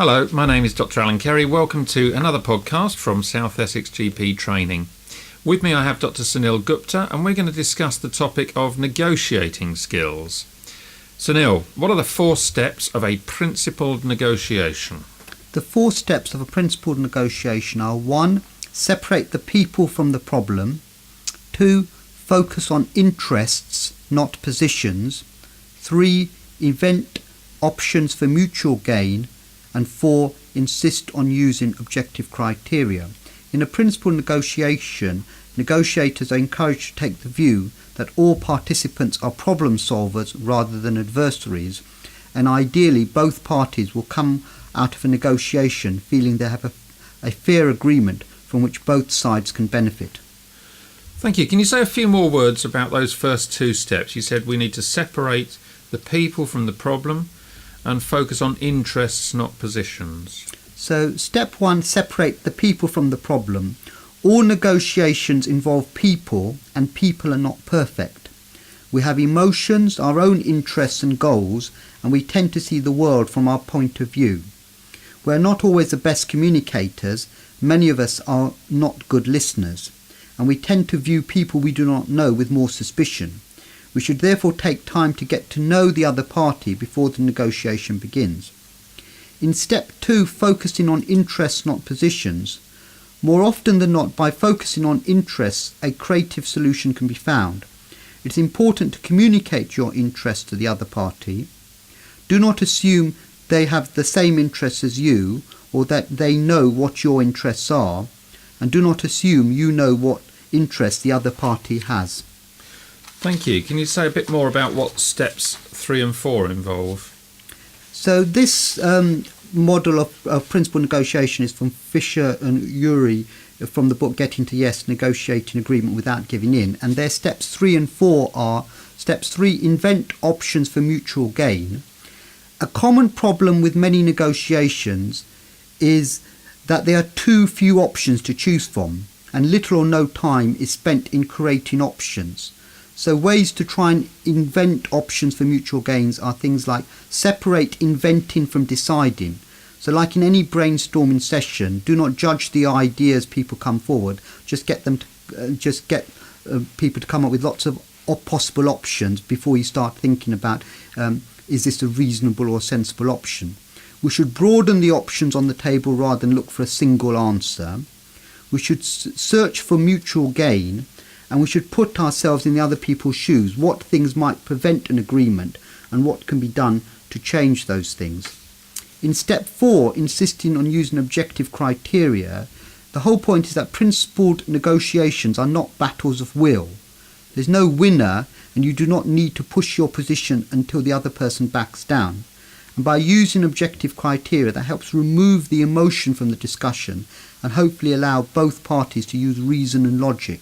Hello, my name is Dr. Alan Kerry. Welcome to another podcast from South Essex GP Training. With me I have Dr. Sunil Gupta, and we're going to discuss the topic of negotiating skills. Sunil, what are the 4 steps of a principled negotiation? The 4 steps of a principled negotiation are: 1. Separate the people from the problem. 2. Focus on interests, not positions. 3. Invent options for mutual gain. And 4. Insist on using objective criteria. In a principled negotiation, negotiators are encouraged to take the view that all participants are problem solvers rather than adversaries, and ideally both parties will come out of a negotiation feeling they have a fair agreement from which both sides can benefit. Thank you. Can you say a few more words about those first 2 steps? You said we need to separate the people from the problem and focus on interests, not positions. So, step 1, separate the people from the problem. All negotiations involve people, and people are not perfect. We have emotions, our own interests and goals, and we tend to see the world from our point of view. We're not always the best communicators. Many of us are not good listeners, and we tend to view people we do not know with more suspicion. We should therefore take time to get to know the other party before the negotiation begins. In step 2, focusing on interests, not positions. More often than not, by focusing on interests, a creative solution can be found. It's important to communicate your interests to the other party. Do not assume they have the same interests as you, or that they know what your interests are, and do not assume you know what interests the other party has. Thank you. Can you say a bit more about what steps 3 and 4 involve? So this model of principled negotiation is from Fisher and Urey from the book Getting to Yes, Negotiating Agreement Without Giving In. And their steps 3 and 4 are: steps 3, invent options for mutual gain. A common problem with many negotiations is that there are too few options to choose from, and little or no time is spent in creating options. So ways to try and invent options for mutual gains are things like separate inventing from deciding. So like in any brainstorming session, do not judge the ideas people come forward. Just get people to come up with lots of possible options before you start thinking about is this a reasonable or sensible option. We should broaden the options on the table rather than look for a single answer. We should search for mutual gain. And we should put ourselves in the other people's shoes. What things might prevent an agreement and what can be done to change those things. In step 4, insisting on using objective criteria, the whole point is that principled negotiations are not battles of will. There's no winner, and you do not need to push your position until the other person backs down. And by using objective criteria, that helps remove the emotion from the discussion and hopefully allow both parties to use reason and logic.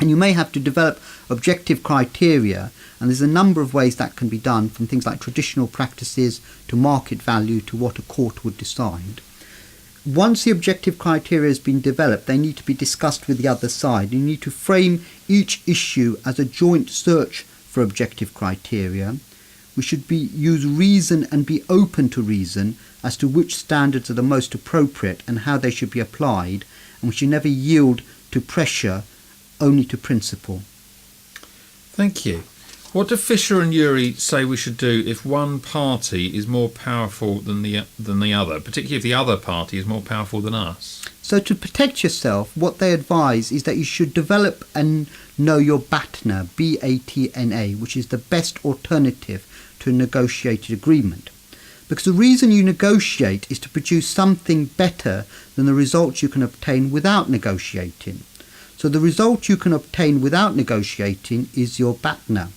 And you may have to develop objective criteria, and there's a number of ways that can be done, from things like traditional practices to market value to what a court would decide. Once the objective criteria has been developed, they need to be discussed with the other side. You need to frame each issue as a joint search for objective criteria. We should use reason and be open to reason as to which standards are the most appropriate and how they should be applied, and we should never yield to pressure, only to principle. Thank you. What do Fisher and Urey say we should do if one party is more powerful than the other, particularly if the other party is more powerful than us? So to protect yourself, what they advise is that you should develop and know your BATNA, B-A-T-N-A, which is the best alternative to a negotiated agreement. Because the reason you negotiate is to produce something better than the results you can obtain without negotiating. So the result you can obtain without negotiating is your BATNA.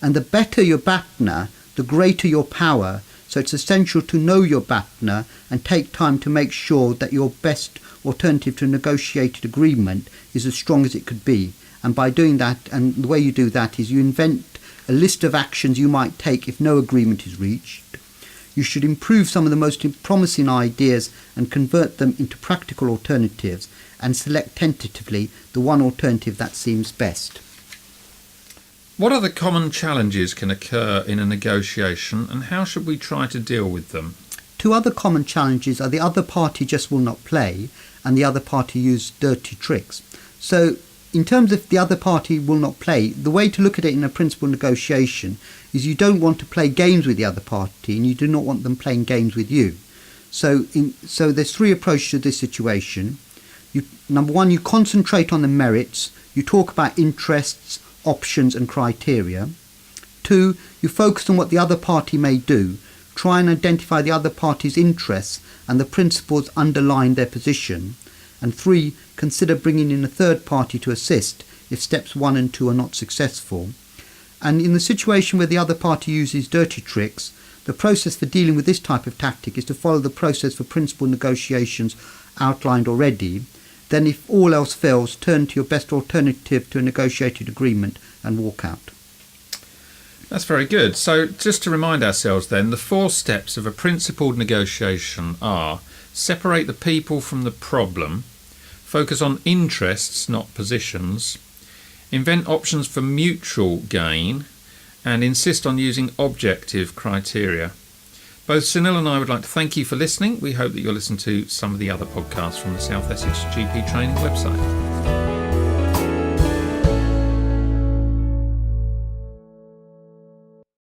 And the better your BATNA, the greater your power. So it's essential to know your BATNA and take time to make sure that your best alternative to a negotiated agreement is as strong as it could be. And by doing that, and the way you do that is you invent a list of actions you might take if no agreement is reached. You should improve some of the most promising ideas and convert them into practical alternatives, and select tentatively the one alternative that seems best. What other common challenges can occur in a negotiation, and how should we try to deal with them? Two other common challenges are the other party just will not play and the other party use dirty tricks. So in terms of the other party will not play, the way to look at it in a principal negotiation is you don't want to play games with the other party and you do not want them playing games with you. So there's three approaches to this situation. Number one, you concentrate on the merits. You talk about interests, options and criteria. Two, you focus on what the other party may do. Try and identify the other party's interests and the principles underlying their position. And three, consider bringing in a third party to assist if steps 1 and 2 are not successful. And in the situation where the other party uses dirty tricks, the process for dealing with this type of tactic is to follow the process for principal negotiations outlined already. Then if all else fails, turn to your best alternative to a negotiated agreement and walk out. That's very good. So just to remind ourselves then, the 4 steps of a principled negotiation are: separate the people from the problem, focus on interests, not positions, invent options for mutual gain, and insist on using objective criteria. Both Sunil and I would like to thank you for listening. We hope that you'll listen to some of the other podcasts from the South Essex GP Training website.